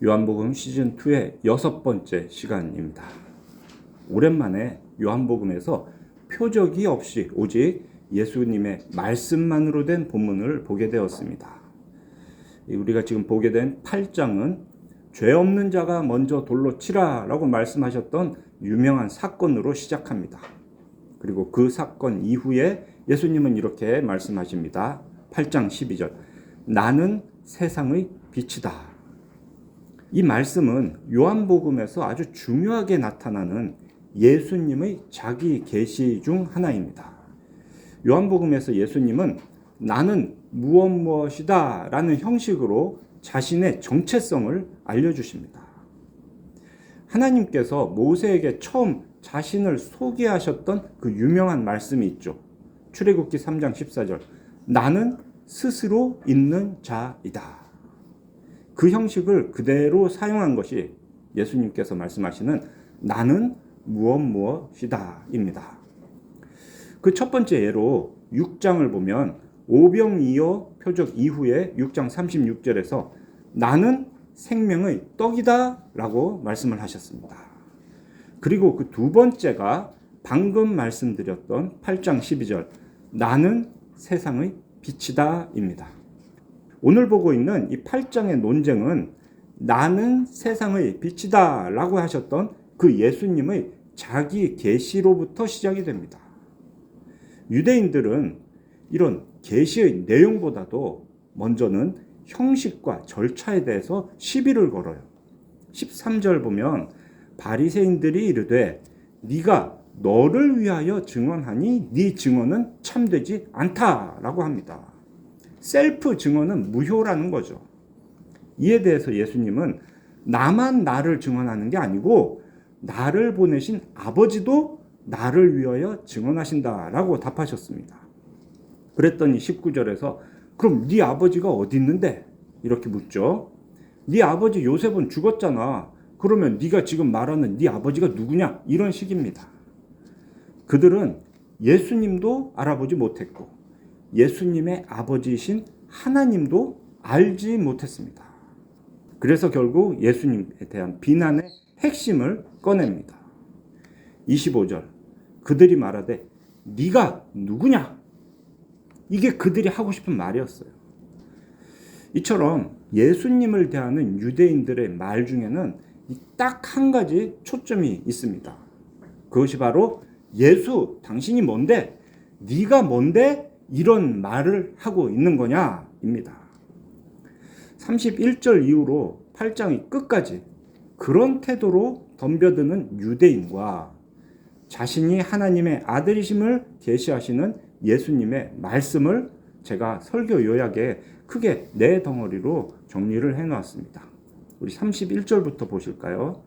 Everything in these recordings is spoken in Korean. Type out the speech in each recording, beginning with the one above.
요한복음 시즌2의 6번째 시간입니다. 오랜만에 요한복음에서 표적이 없이 오직 예수님의 말씀만으로 된 본문을 보게 되었습니다. 우리가 지금 보게 된 8장은 죄 없는 자가 먼저 돌로 치라 라고 말씀하셨던 유명한 사건으로 시작합니다. 그리고 그 사건 이후에 예수님은 이렇게 말씀하십니다. 8장 12절, 나는 세상의 빛이다. 이 말씀은 요한복음에서 아주 중요하게 나타나는 예수님의 자기 계시 중 하나입니다. 요한복음에서 예수님은 나는 무엇이다 라는 형식으로 자신의 정체성을 알려주십니다. 하나님께서 모세에게 처음 자신을 소개하셨던 그 유명한 말씀이 있죠. 출애굽기 3장 14절, 나는 스스로 있는 자이다. 그 형식을 그대로 사용한 것이 예수님께서 말씀하시는 나는 무엇이다 입니다. 그 첫 번째 예로 6장을 보면 오병이어 표적 이후에 6장 36절에서 나는 생명의 떡이다 라고 말씀을 하셨습니다. 그리고 그 두 번째가 방금 말씀드렸던 8장 12절, 나는 세상의 빛이다 입니다. 오늘 보고 있는 이 8장의 논쟁은 나는 세상의 빛이다 라고 하셨던 그 예수님의 자기 계시로부터 시작이 됩니다. 유대인들은 이런 계시의 내용보다도 먼저는 형식과 절차에 대해서 시비를 걸어요. 13절 보면 바리새인들이 이르되 네가 너를 위하여 증언하니 네 증언은 참되지 않다라고 합니다. 셀프 증언은 무효라는 거죠. 이에 대해서 예수님은 나만 나를 증언하는 게 아니고 나를 보내신 아버지도 나를 위하여 증언하신다라고 답하셨습니다. 그랬더니 19절에서 그럼 네 아버지가 어디 있는데? 이렇게 묻죠. 네 아버지 요셉은 죽었잖아. 그러면 네가 지금 말하는 네 아버지가 누구냐? 이런 식입니다. 그들은 예수님도 알아보지 못했고 예수님의 아버지이신 하나님도 알지 못했습니다. 그래서 결국 예수님에 대한 비난의 핵심을 꺼냅니다. 25절, 그들이 말하되 네가 누구냐? 이게 그들이 하고 싶은 말이었어요. 이처럼 예수님을 대하는 유대인들의 말 중에는 딱 한 가지 초점이 있습니다. 그것이 바로 예수, 당신이 뭔데? 네가 뭔데? 이런 말을 하고 있는 거냐? 입니다. 31절 이후로 8장의 끝까지 그런 태도로 덤벼드는 유대인과 자신이 하나님의 아들이심을 계시하시는 예수님의 말씀을 제가 설교 요약에 크게 네 덩어리로 정리를 해놓았습니다. 우리 31절부터 보실까요?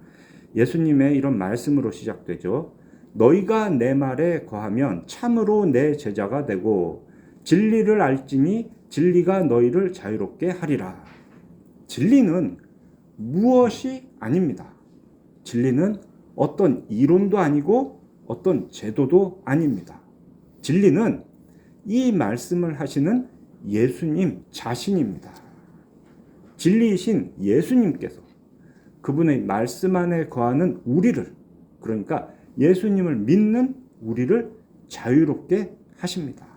예수님의 이런 말씀으로 시작되죠. 너희가 내 말에 거하면 참으로 내 제자가 되고 진리를 알지니 진리가 너희를 자유롭게 하리라. 진리는 무엇이 아닙니다. 진리는 어떤 이론도 아니고 어떤 제도도 아닙니다. 진리는 이 말씀을 하시는 예수님 자신입니다. 진리이신 예수님께서 그분의 말씀 안에 거하는 우리를, 그러니까 예수님을 믿는 우리를 자유롭게 하십니다.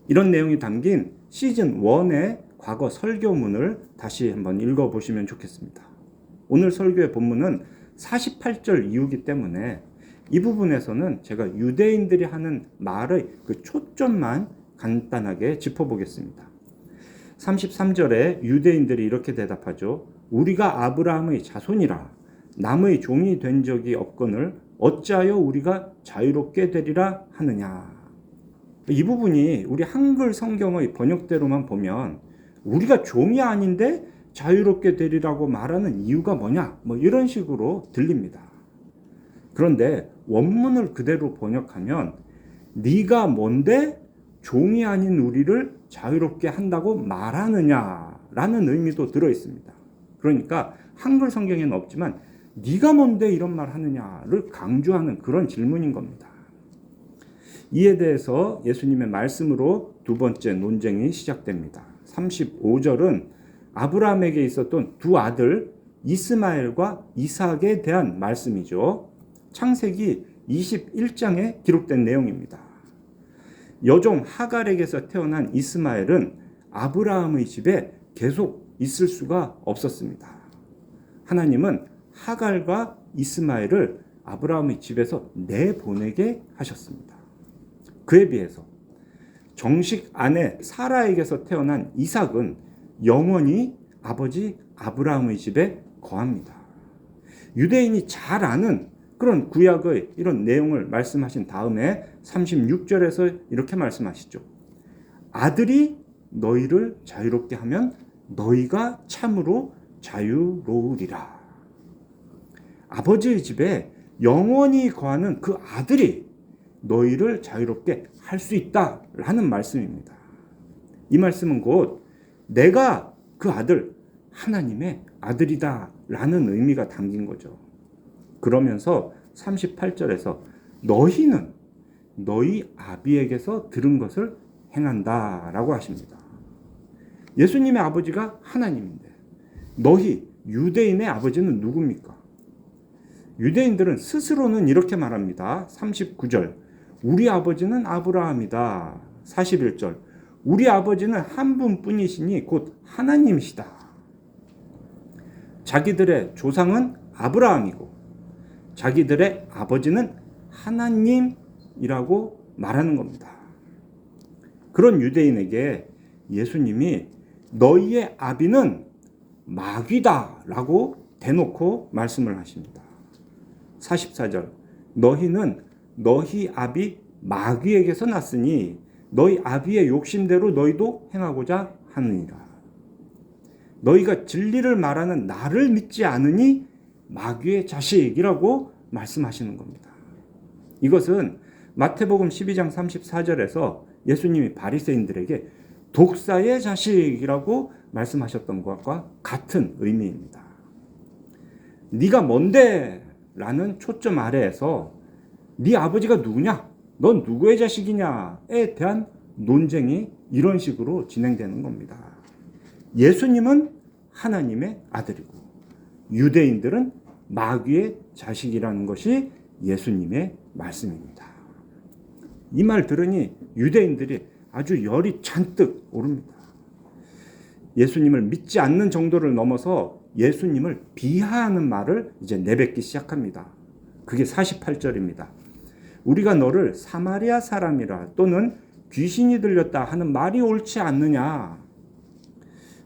이런 내용이 담긴 시즌 1의 과거 설교문을 다시 한번 읽어보시면 좋겠습니다. 오늘 설교의 본문은 48절 이후이기 때문에 이 부분에서는 제가 유대인들이 하는 말의 그 초점만 간단하게 짚어보겠습니다. 33절에 유대인들이 이렇게 대답하죠. 우리가 아브라함의 자손이라 남의 종이 된 적이 없거늘 어찌하여 우리가 자유롭게 되리라 하느냐. 이 부분이 우리 한글 성경의 번역대로만 보면 우리가 종이 아닌데 자유롭게 되리라고 말하는 이유가 뭐냐? 이런 식으로 들립니다. 그런데 원문을 그대로 번역하면 네가 뭔데 종이 아닌 우리를 자유롭게 한다고 말하느냐라는 의미도 들어 있습니다. 그러니까 한글 성경에는 없지만 네가 뭔데 이런 말 하느냐를 강조하는 그런 질문인 겁니다. 이에 대해서 예수님의 말씀으로 두 번째 논쟁이 시작됩니다. 35절은 아브라함에게 있었던 두 아들 이스마엘과 이삭에 대한 말씀이죠. 창세기 21장에 기록된 내용입니다. 여종 하갈에게서 태어난 이스마엘은 아브라함의 집에 계속 있을 수가 없었습니다. 하나님은 하갈과 이스마엘을 아브라함의 집에서 내보내게 하셨습니다. 그에 비해서 정식 아내 사라에게서 태어난 이삭은 영원히 아버지 아브라함의 집에 거합니다. 유대인이 잘 아는 그런 구약의 이런 내용을 말씀하신 다음에 36절에서 이렇게 말씀하시죠. 아들이 너희를 자유롭게 하면 너희가 참으로 자유로우리라. 아버지의 집에 영원히 거하는 그 아들이 너희를 자유롭게 할 수 있다라는 말씀입니다. 이 말씀은 곧 내가 그 아들, 하나님의 아들이다라는 의미가 담긴 거죠. 그러면서 38절에서 너희는 너희 아비에게서 들은 것을 행한다라고 하십니다. 예수님의 아버지가 하나님인데 너희 유대인의 아버지는 누굽니까? 유대인들은 스스로는 이렇게 말합니다. 39절 우리 아버지는 아브라함이다. 41절 우리 아버지는 한 분뿐이시니 곧 하나님이시다. 자기들의 조상은 아브라함이고 자기들의 아버지는 하나님이라고 말하는 겁니다. 그런 유대인에게 예수님이 너희의 아비는 마귀다라고 대놓고 말씀을 하십니다. 44절 너희는 너희 아비 마귀에게서 났으니 너희 아비의 욕심대로 너희도 행하고자 하느니라. 너희가 진리를 말하는 나를 믿지 않으니 마귀의 자식이라고 말씀하시는 겁니다. 이것은 마태복음 12장 34절에서 예수님이 바리새인들에게 독사의 자식이라고 말씀하셨던 것과 같은 의미입니다. 네가 뭔데? 라는 초점 아래에서 네 아버지가 누구냐? 넌 누구의 자식이냐에 대한 논쟁이 이런 식으로 진행되는 겁니다. 예수님은 하나님의 아들이고 유대인들은 마귀의 자식이라는 것이 예수님의 말씀입니다. 이 말 들으니 유대인들이 아주 열이 잔뜩 오릅니다. 예수님을 믿지 않는 정도를 넘어서 예수님을 비하하는 말을 이제 내뱉기 시작합니다. 그게 48절입니다. 우리가 너를 사마리아 사람이라 또는 귀신이 들렸다 하는 말이 옳지 않느냐.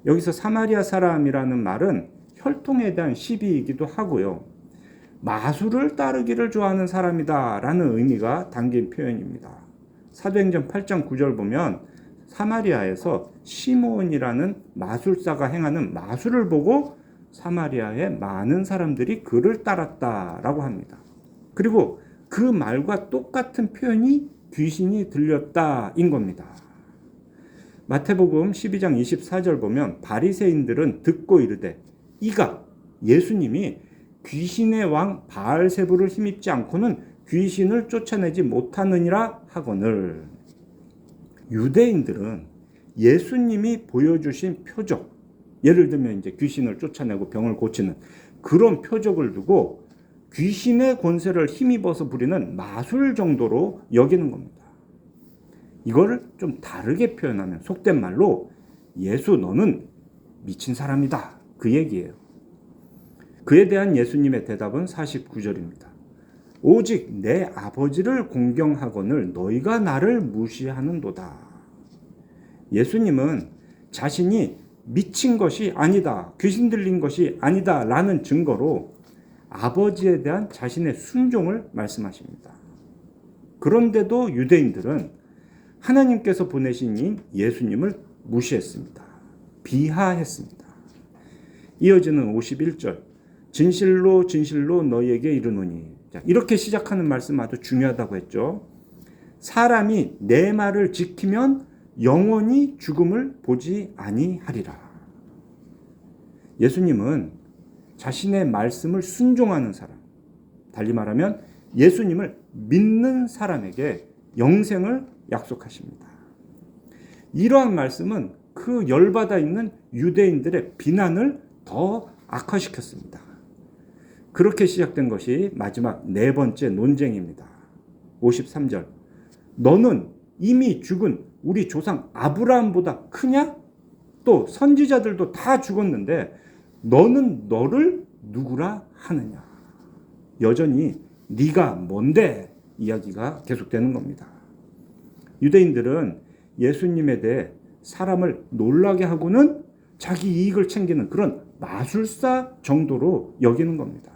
여기서 사마리아 사람이라는 말은 혈통에 대한 시비이기도 하고요. 마술을 따르기를 좋아하는 사람이다 라는 의미가 담긴 표현입니다. 사도행전 8장 9절 보면 사마리아에서 시몬이라는 마술사가 행하는 마술을 보고 사마리아의 많은 사람들이 그를 따랐다라고 합니다. 그리고 그 말과 똑같은 표현이 귀신이 들렸다인 겁니다. 마태복음 12장 24절 보면 바리새인들은 듣고 이르되 이가 예수님이 귀신의 왕 바알세불을 힘입지 않고는 귀신을 쫓아내지 못하느니라 하거늘. 유대인들은 예수님이 보여주신 표적, 예를 들면 이제 귀신을 쫓아내고 병을 고치는 그런 표적을 두고 귀신의 권세를 힘입어서 부리는 마술 정도로 여기는 겁니다. 이거를 좀 다르게 표현하면 속된 말로 예수 너는 미친 사람이다 그 얘기예요. 그에 대한 예수님의 대답은 49절입니다. 오직 내 아버지를 공경하거늘 너희가 나를 무시하는도다. 예수님은 자신이 미친 것이 아니다, 귀신 들린 것이 아니다 라는 증거로 아버지에 대한 자신의 순종을 말씀하십니다. 그런데도 유대인들은 하나님께서 보내신 이 예수님을 무시했습니다. 비하했습니다. 이어지는 51절 진실로 진실로 너희에게 이르노니, 이렇게 시작하는 말씀 아주 중요하다고 했죠. 사람이 내 말을 지키면 영원히 죽음을 보지 아니하리라. 예수님은 자신의 말씀을 순종하는 사람, 달리 말하면 예수님을 믿는 사람에게 영생을 약속하십니다. 이러한 말씀은 그 열받아 있는 유대인들의 비난을 더 악화시켰습니다. 그렇게 시작된 것이 마지막 네 번째 논쟁입니다. 53절. 너는 이미 죽은 우리 조상 아브라함보다 크냐? 또 선지자들도 다 죽었는데 너는 너를 누구라 하느냐? 여전히 네가 뭔데? 이야기가 계속되는 겁니다. 유대인들은 예수님에 대해 사람을 놀라게 하고는 자기 이익을 챙기는 그런 마술사 정도로 여기는 겁니다.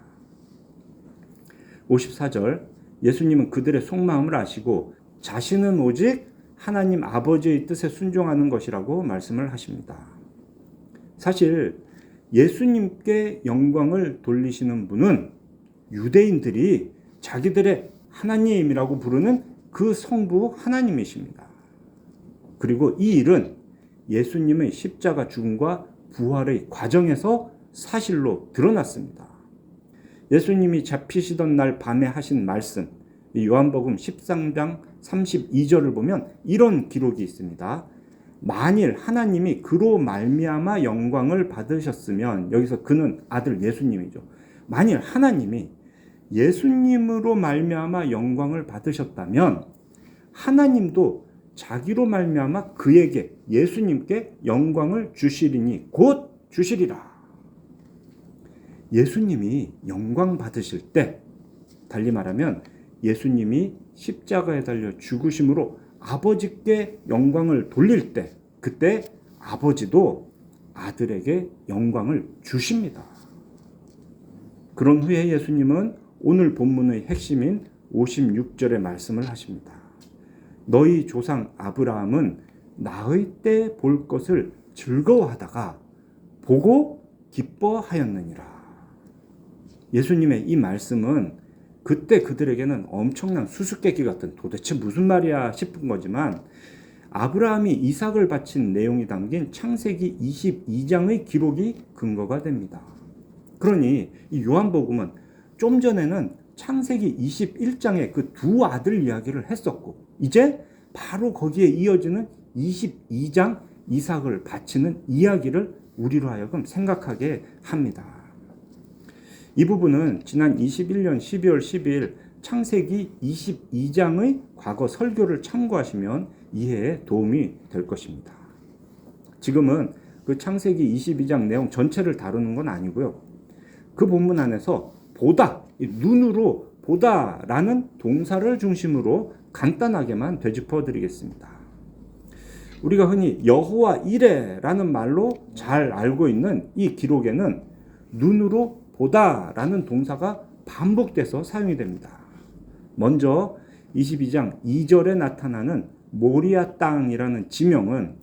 54절. 예수님은 그들의 속마음을 아시고 자신은 오직 하나님 아버지의 뜻에 순종하는 것이라고 말씀을 하십니다. 사실 예수님께 영광을 돌리시는 분은 유대인들이 자기들의 하나님이라고 부르는 그 성부 하나님이십니다. 그리고 이 일은 예수님의 십자가 죽음과 부활의 과정에서 사실로 드러났습니다. 예수님이 잡히시던 날 밤에 하신 말씀, 요한복음 13장 32절을 보면 이런 기록이 있습니다. 만일 하나님이 그로 말미암아 영광을 받으셨으면, 여기서 그는 아들 예수님이죠. 만일 하나님이 예수님으로 말미암아 영광을 받으셨다면 하나님도 자기로 말미암아 그에게, 예수님께 영광을 주시리니 곧 주시리라. 예수님이 영광 받으실 때, 달리 말하면 예수님이 십자가에 달려 죽으심으로 아버지께 영광을 돌릴 때, 그때 아버지도 아들에게 영광을 주십니다. 그런 후에 예수님은 오늘 본문의 핵심인 56절의 말씀을 하십니다. 너희 조상 아브라함은 나의 때 볼 것을 즐거워하다가 보고 기뻐하였느니라. 예수님의 이 말씀은 그때 그들에게는 엄청난 수수께끼 같은, 도대체 무슨 말이야 싶은 거지만, 아브라함이 이삭을 바친 내용이 담긴 창세기 22장의 기록이 근거가 됩니다. 그러니 이 요한복음은 좀 전에는 창세기 21장의 그 두 아들 이야기를 했었고, 이제 바로 거기에 이어지는 22장 이삭을 바치는 이야기를 우리로 하여금 생각하게 합니다. 이 부분은 지난 21년 12월 12일 창세기 22장의 과거 설교를 참고하시면 이해에 도움이 될 것입니다. 지금은 그 창세기 22장 내용 전체를 다루는 건 아니고요. 그 본문 안에서 보다, 눈으로 보다라는 동사를 중심으로 간단하게만 되짚어 드리겠습니다. 우리가 흔히 여호와 이레라는 말로 잘 알고 있는 이 기록에는 눈으로 보다라는 동사가 반복돼서 사용이 됩니다. 먼저 22장 2절에 나타나는 모리아 땅이라는 지명은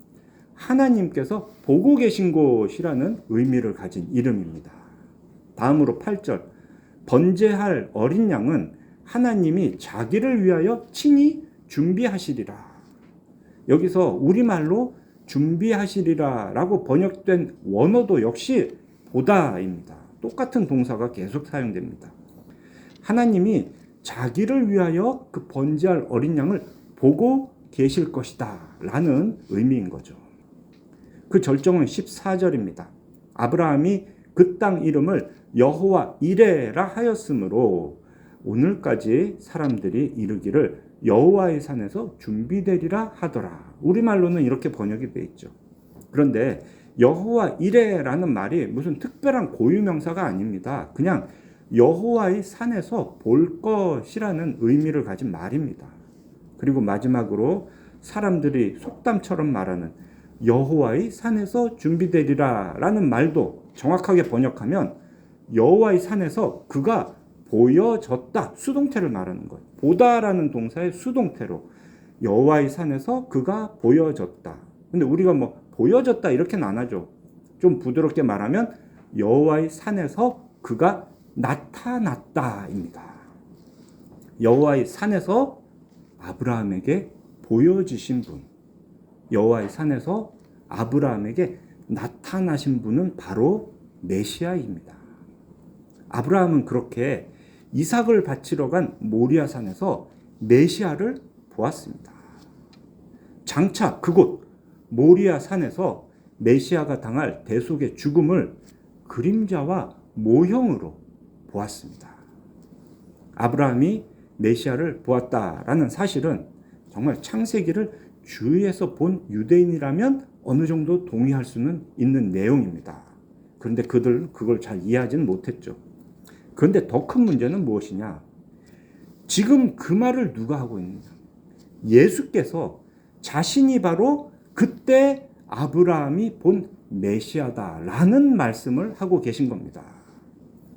하나님께서 보고 계신 곳이라는 의미를 가진 이름입니다. 다음으로 8절, 번제할 어린 양은 하나님이 자기를 위하여 친히 준비하시리라. 여기서 우리말로 준비하시리라 라고 번역된 원어도 역시 보다입니다. 똑같은 동사가 계속 사용됩니다. 하나님이 자기를 위하여 그 번제할 어린 양을 보고 계실 것이다 라는 의미인 거죠. 그 절정은 14절입니다. 아브라함이 그 땅 이름을 여호와 이레라 하였으므로 오늘까지 사람들이 이르기를 여호와의 산에서 준비되리라 하더라. 우리말로는 이렇게 번역이 되어 있죠. 그런데 여호와 이레라는 말이 무슨 특별한 고유명사가 아닙니다. 그냥 여호와의 산에서 볼 것이라는 의미를 가진 말입니다. 그리고 마지막으로 사람들이 속담처럼 말하는 여호와의 산에서 준비되리라 라는 말도 정확하게 번역하면 여호와의 산에서 그가 보여졌다, 수동태를 말하는 거예요. 보다라는 동사의 수동태로 여호와의 산에서 그가 보여졌다. 근데 우리가 뭐 보여졌다 이렇게는 안 하죠. 좀 부드럽게 말하면 여호와의 산에서 그가 나타났다입니다. 여호와의 산에서 아브라함에게 보여지신 분, 여호와의 산에서 아브라함에게 나타나신 분은 바로 메시아입니다. 아브라함은 그렇게 이삭을 바치러 간 모리아 산에서 메시아를 보았습니다. 장차 그곳 모리아 산에서 메시아가 당할 대속의 죽음을 그림자와 모형으로 보았습니다. 아브라함이 메시아를 보았다라는 사실은 정말 창세기를 주위에서 본 유대인이라면 어느 정도 동의할 수는 있는 내용입니다. 그런데 그걸 잘 이해하지는 못했죠. 그런데 더 큰 문제는 무엇이냐? 지금 그 말을 누가 하고 있느냐? 예수께서 자신이 바로 그때 아브라함이 본 메시아다라는 말씀을 하고 계신 겁니다.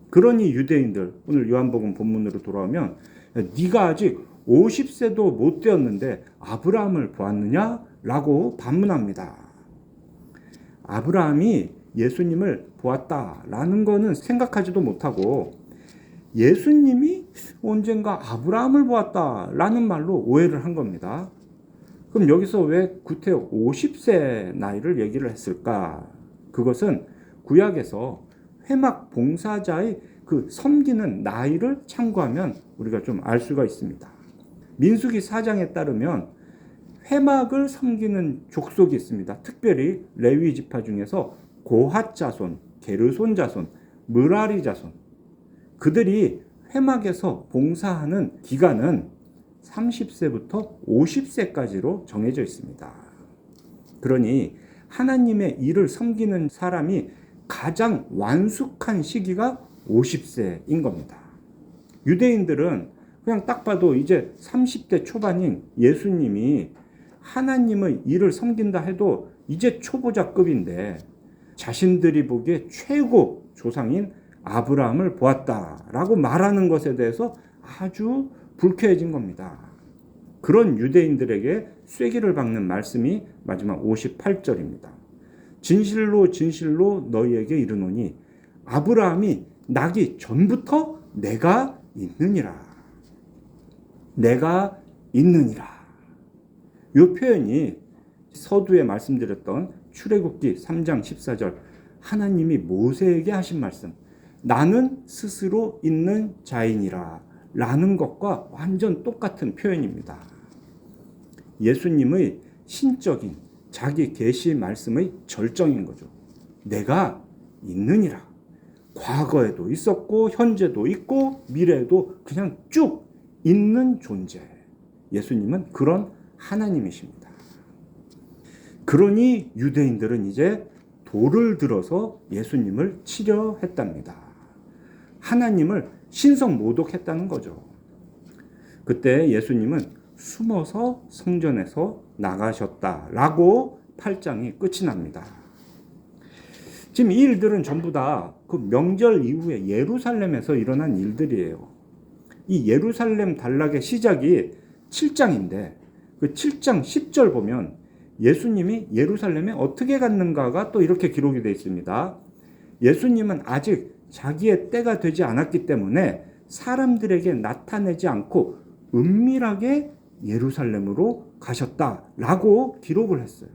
그러니 유대인들, 오늘 요한복음 본문으로 돌아오면 네가 아직 50세도 못 되었는데 아브라함을 보았느냐? 라고 반문합니다. 아브라함이 예수님을 보았다라는 거는 생각하지도 못하고 예수님이 언젠가 아브라함을 보았다라는 말로 오해를 한 겁니다. 그럼 여기서 왜 구태 50세 나이를 얘기를 했을까? 그것은 구약에서 회막 봉사자의 그 섬기는 나이를 참고하면 우리가 좀 알 수가 있습니다. 민수기 4장에 따르면 회막을 섬기는 족속이 있습니다. 특별히 레위 지파 중에서 고핫 자손, 게르손 자손, 므라리 자손, 그들이 회막에서 봉사하는 기간은 30세부터 50세까지로 정해져 있습니다. 그러니 하나님의 일을 섬기는 사람이 가장 완숙한 시기가 50세인 겁니다. 유대인들은 그냥 딱 봐도 이제 30대 초반인 예수님이 하나님의 일을 섬긴다 해도 이제 초보자급인데 자신들이 보기에 최고 조상인 아브라함을 보았다라고 말하는 것에 대해서 아주 불쾌해진 겁니다. 그런 유대인들에게 쐐기를 박는 말씀이 마지막 58절입니다. 진실로 진실로 너희에게 이르노니 아브라함이 나기 전부터 내가 있느니라. 내가 있느니라. 이 표현이 서두에 말씀드렸던 출애굽기 3장 14절 하나님이 모세에게 하신 말씀, 나는 스스로 있는 자이니라 라는 것과 완전 똑같은 표현입니다. 예수님의 신적인 자기 계시 말씀의 절정인 거죠. 내가 있느니라. 과거에도 있었고 현재도 있고 미래에도 그냥 쭉 있는 존재. 예수님은 그런 하나님이십니다. 그러니 유대인들은 이제 돌을 들어서 예수님을 치려 했답니다. 하나님을 신성 모독했다는 거죠. 그때 예수님은 숨어서 성전에서 나가셨다라고 8장이 끝이 납니다. 지금 이 일들은 전부 다 그 명절 이후에 예루살렘에서 일어난 일들이에요. 이 예루살렘 단락의 시작이 7장인데 그 7장 10절 보면 예수님이 예루살렘에 어떻게 갔는가가 또 이렇게 기록이 되어 있습니다. 예수님은 아직 자기의 때가 되지 않았기 때문에 사람들에게 나타내지 않고 은밀하게 예루살렘으로 가셨다라고 기록을 했어요.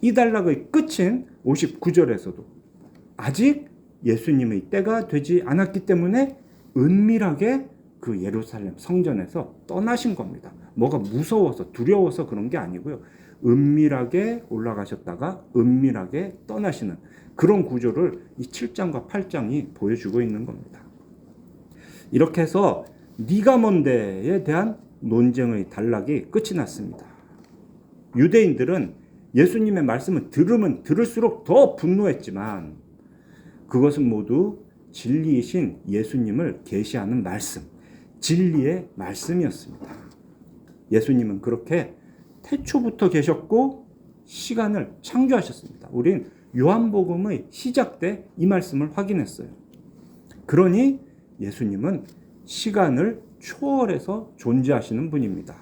이 단락의 끝인 59절에서도 아직 예수님의 때가 되지 않았기 때문에 은밀하게 그 예루살렘 성전에서 떠나신 겁니다. 뭐가 무서워서 두려워서 그런 게 아니고요. 은밀하게 올라가셨다가 은밀하게 떠나시는 그런 구조를 이 7장과 8장이 보여주고 있는 겁니다. 이렇게 해서 네가 뭔데에 대한 논쟁의 단락이 끝이 났습니다. 유대인들은 예수님의 말씀을 들으면 들을수록 더 분노했지만 그것은 모두 진리이신 예수님을 계시하는 말씀, 진리의 말씀이었습니다. 예수님은 그렇게 태초부터 계셨고 시간을 창조하셨습니다. 우린 요한복음의 시작 때 이 말씀을 확인했어요. 그러니 예수님은 시간을 초월해서 존재하시는 분입니다.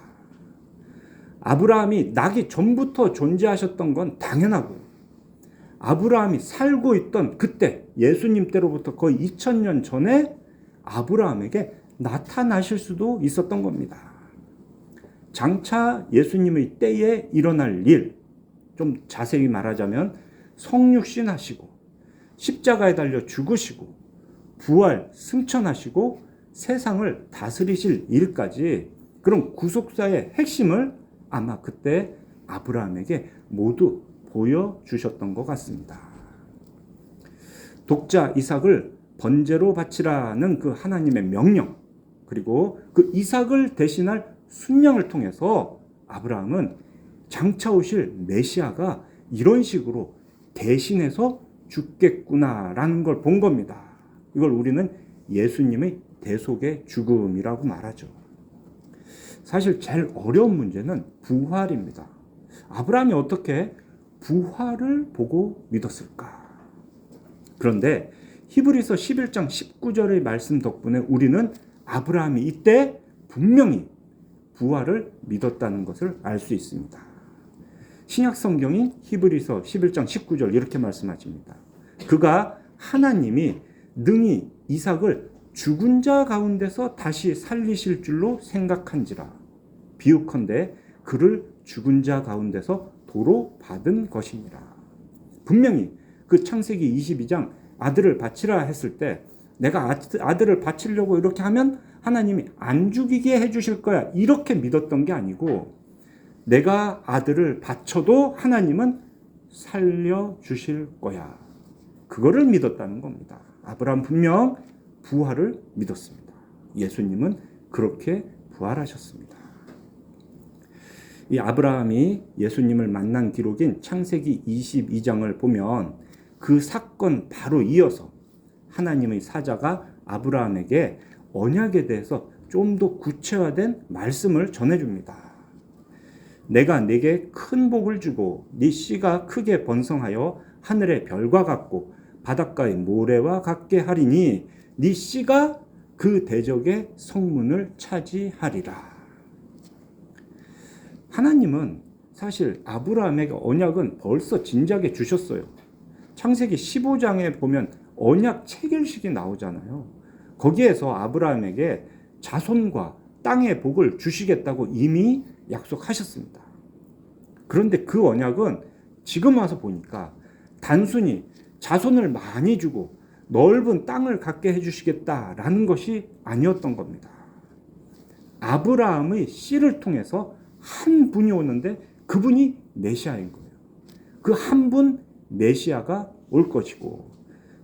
아브라함이 나기 전부터 존재하셨던 건 당연하고요. 아브라함이 살고 있던 그때 예수님 때로부터 거의 2000년 전에 아브라함에게 나타나실 수도 있었던 겁니다. 장차 예수님의 때에 일어날 일, 좀 자세히 말하자면 성육신하시고 십자가에 달려 죽으시고 부활 승천하시고 세상을 다스리실 일까지 그런 구속사의 핵심을 아마 그때 아브라함에게 모두 보여주셨던 것 같습니다. 독자 이삭을 번제로 바치라는 그 하나님의 명령, 그리고 그 이삭을 대신할 순양을 통해서 아브라함은 장차 오실 메시아가 이런 식으로 대신해서 죽겠구나라는 걸 본 겁니다. 이걸 우리는 예수님의 대속의 죽음이라고 말하죠. 사실 제일 어려운 문제는 부활입니다. 아브라함이 어떻게 부활을 보고 믿었을까? 그런데 히브리서 11장 19절의 말씀 덕분에 우리는 아브라함이 이때 분명히 부활을 믿었다는 것을 알 수 있습니다. 신약 성경인 히브리서 11장 19절 이렇게 말씀하십니다. 그가 하나님이 능히 이삭을 죽은 자 가운데서 다시 살리실 줄로 생각한지라. 비유컨대 그를 죽은 자 가운데서 도로 받은 것이니라. 분명히 그 창세기 22장 아들을 바치라 했을 때 내가 아들을 바치려고 이렇게 하면 하나님이 안 죽이게 해주실 거야 이렇게 믿었던 게 아니고 내가 아들을 바쳐도 하나님은 살려주실 거야. 그거를 믿었다는 겁니다. 아브라함 분명 부활을 믿었습니다. 예수님은 그렇게 부활하셨습니다. 이 아브라함이 예수님을 만난 기록인 창세기 22장을 보면 그 사건 바로 이어서 하나님의 사자가 아브라함에게 언약에 대해서 좀 더 구체화된 말씀을 전해줍니다. 내가 네게 큰 복을 주고 네 씨가 크게 번성하여 하늘의 별과 같고 바닷가의 모래와 같게 하리니 네 씨가 그 대적의 성문을 차지하리라. 하나님은 사실 아브라함에게 언약은 벌써 진작에 주셨어요. 창세기 15장에 보면 언약 체결식이 나오잖아요. 거기에서 아브라함에게 자손과 땅의 복을 주시겠다고 이미 약속하셨습니다. 그런데 그 언약은 지금 와서 보니까 단순히 자손을 많이 주고 넓은 땅을 갖게 해주시겠다라는 것이 아니었던 겁니다. 아브라함의 씨를 통해서 한 분이 오는데 그분이 메시아인 거예요. 그 한 분 메시아가 올 것이고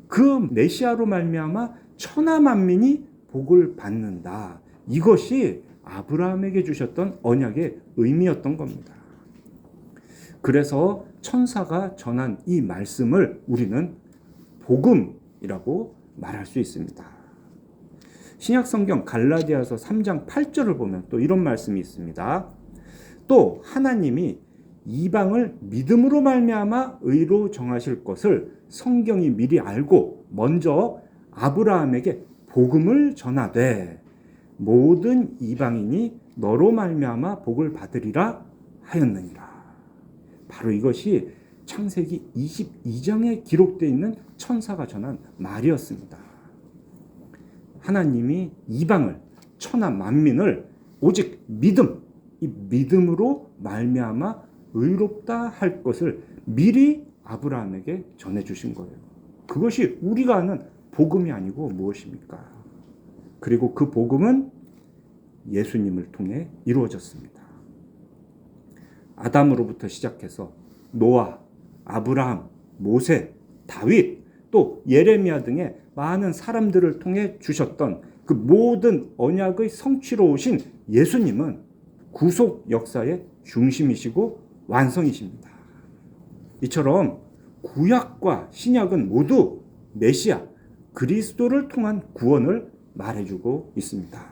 그 메시아로 말미암아 천하 만민이 복을 받는다. 이것이 아브라함에게 주셨던 언약의 의미였던 겁니다. 그래서 천사가 전한 이 말씀을 우리는 복음이라고 말할 수 있습니다. 신약성경 갈라디아서 3장 8절을 보면 또 이런 말씀이 있습니다. 또 하나님이 이방을 믿음으로 말미암아 의로 정하실 것을 성경이 미리 알고 먼저 아브라함에게 복음을 전하되 모든 이방인이 너로 말미암아 복을 받으리라 하였느니라. 바로 이것이 창세기 22장에 기록되어 있는 천사가 전한 말이었습니다. 하나님이 이방을 천하 만민을 오직 믿음, 이 믿음으로 말미암아 의롭다 할 것을 미리 아브라함에게 전해주신 거예요. 그것이 우리가 아는 복음이 아니고 무엇입니까? 그리고 그 복음은 예수님을 통해 이루어졌습니다. 아담으로부터 시작해서 노아, 아브라함, 모세, 다윗, 또 예레미야 등의 많은 사람들을 통해 주셨던 그 모든 언약의 성취로 오신 예수님은 구속 역사의 중심이시고 완성이십니다. 이처럼 구약과 신약은 모두 메시아, 그리스도를 통한 구원을 말해주고 있습니다.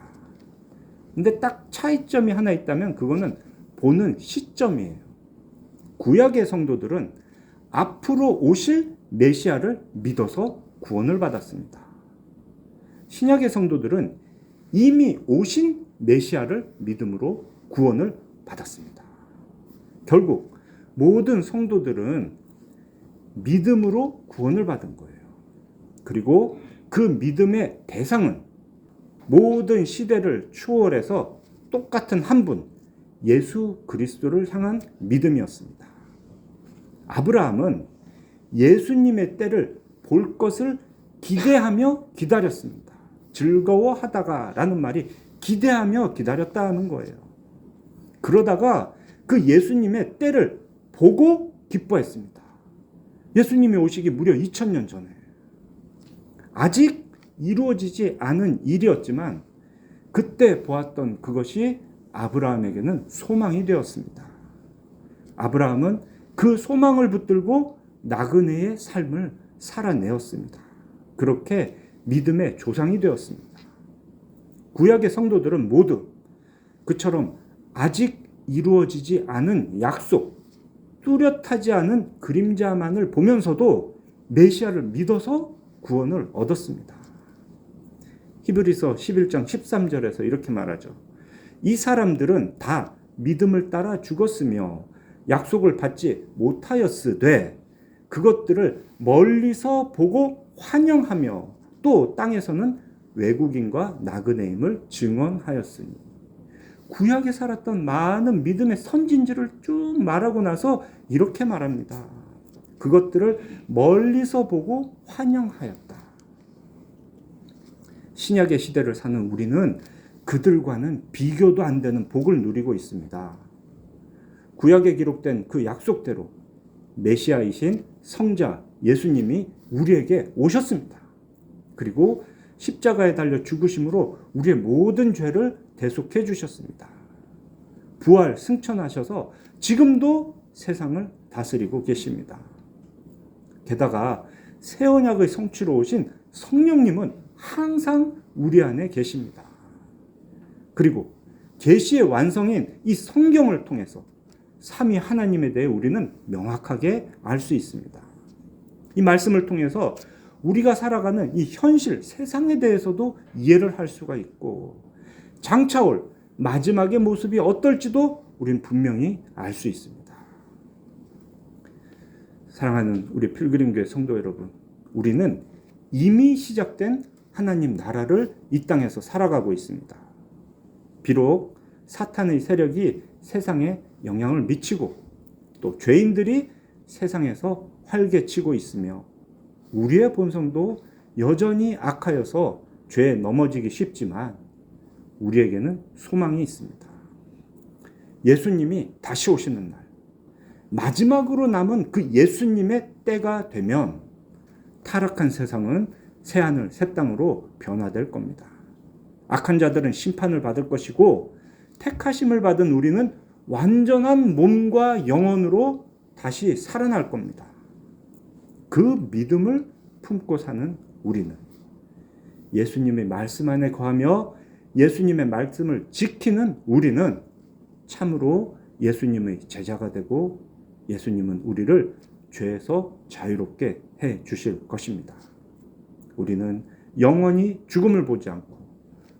근데 딱 차이점이 하나 있다면 그거는 보는 시점이에요. 구약의 성도들은 앞으로 오실 메시아를 믿어서 구원을 받았습니다. 신약의 성도들은 이미 오신 메시아를 믿음으로 구원을 받았습니다. 결국 모든 성도들은 믿음으로 구원을 받은 거예요. 그리고 그 믿음의 대상은 모든 시대를 초월해서 똑같은 한 분, 예수 그리스도를 향한 믿음이었습니다. 아브라함은 예수님의 때를 볼 것을 기대하며 기다렸습니다. 즐거워하다가 라는 말이 기대하며 기다렸다는 거예요. 그러다가 그 예수님의 때를 보고 기뻐했습니다. 예수님이 오시기 무려 2000년 전에. 아직 이루어지지 않은 일이었지만 그때 보았던 그것이 아브라함에게는 소망이 되었습니다. 아브라함은 그 소망을 붙들고 나그네의 삶을 살아내었습니다. 그렇게 믿음의 조상이 되었습니다. 구약의 성도들은 모두 그처럼 아직 이루어지지 않은 약속, 뚜렷하지 않은 그림자만을 보면서도 메시아를 믿어서 구원을 얻었습니다. 히브리서 11장 13절에서 이렇게 말하죠. 이 사람들은 다 믿음을 따라 죽었으며 약속을 받지 못하였으되 그것들을 멀리서 보고 환영하며 또 땅에서는 외국인과 나그네임을 증언하였으니. 구약에 살았던 많은 믿음의 선진들을 쭉 말하고 나서 이렇게 말합니다. 그것들을 멀리서 보고 환영하였다. 신약의 시대를 사는 우리는 그들과는 비교도 안 되는 복을 누리고 있습니다. 구약에 기록된 그 약속대로 메시아이신 성자 예수님이 우리에게 오셨습니다. 그리고 십자가에 달려 죽으심으로 우리의 모든 죄를 대속해 주셨습니다. 부활 승천하셔서 지금도 세상을 다스리고 계십니다. 게다가 새 언약의 성취로 오신 성령님은 항상 우리 안에 계십니다. 그리고 계시의 완성인 이 성경을 통해서 삼위 하나님에 대해 우리는 명확하게 알 수 있습니다. 이 말씀을 통해서 우리가 살아가는 이 현실, 세상에 대해서도 이해를 할 수가 있고 장차올 마지막의 모습이 어떨지도 우리는 분명히 알 수 있습니다. 사랑하는 우리 필그림교회 성도 여러분, 우리는 이미 시작된 하나님 나라를 이 땅에서 살아가고 있습니다. 비록 사탄의 세력이 세상에 영향을 미치고 또 죄인들이 세상에서 활개치고 있으며 우리의 본성도 여전히 악하여서 죄에 넘어지기 쉽지만 우리에게는 소망이 있습니다. 예수님이 다시 오시는 날, 마지막으로 남은 그 예수님의 때가 되면 타락한 세상은 새하늘 새 땅으로 변화될 겁니다. 악한 자들은 심판을 받을 것이고 택하심을 받은 우리는 완전한 몸과 영혼으로 다시 살아날 겁니다. 그 믿음을 품고 사는 우리는 예수님의 말씀 안에 거하며 예수님의 말씀을 지키는 우리는 참으로 예수님의 제자가 되고 예수님은 우리를 죄에서 자유롭게 해 주실 것입니다. 우리는 영원히 죽음을 보지 않고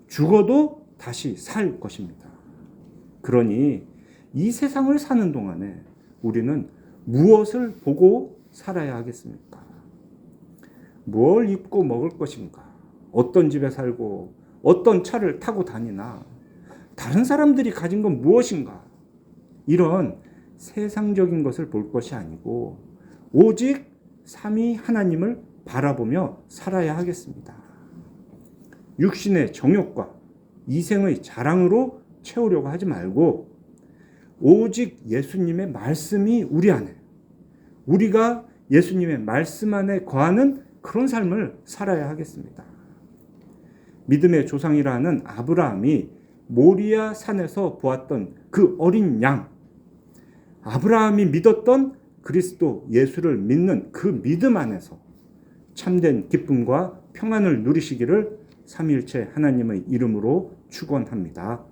죽어도 다시 살 것입니다. 그러니 이 세상을 사는 동안에 우리는 무엇을 보고 살아야 하겠습니까? 뭘 입고 먹을 것인가? 어떤 집에 살고 어떤 차를 타고 다니나? 다른 사람들이 가진 건 무엇인가? 이런 세상적인 것을 볼 것이 아니고 오직 삼위 하나님을 바라보며 살아야 하겠습니다. 육신의 정욕과 이생의 자랑으로 채우려고 하지 말고 오직 예수님의 말씀이 우리 안에, 우리가 예수님의 말씀 안에 거하는 그런 삶을 살아야 하겠습니다. 믿음의 조상이라 하는 아브라함이 모리아 산에서 보았던 그 어린 양, 아브라함이 믿었던 그리스도 예수를 믿는 그 믿음 안에서 참된 기쁨과 평안을 누리시기를 삼위일체 하나님의 이름으로 축원합니다.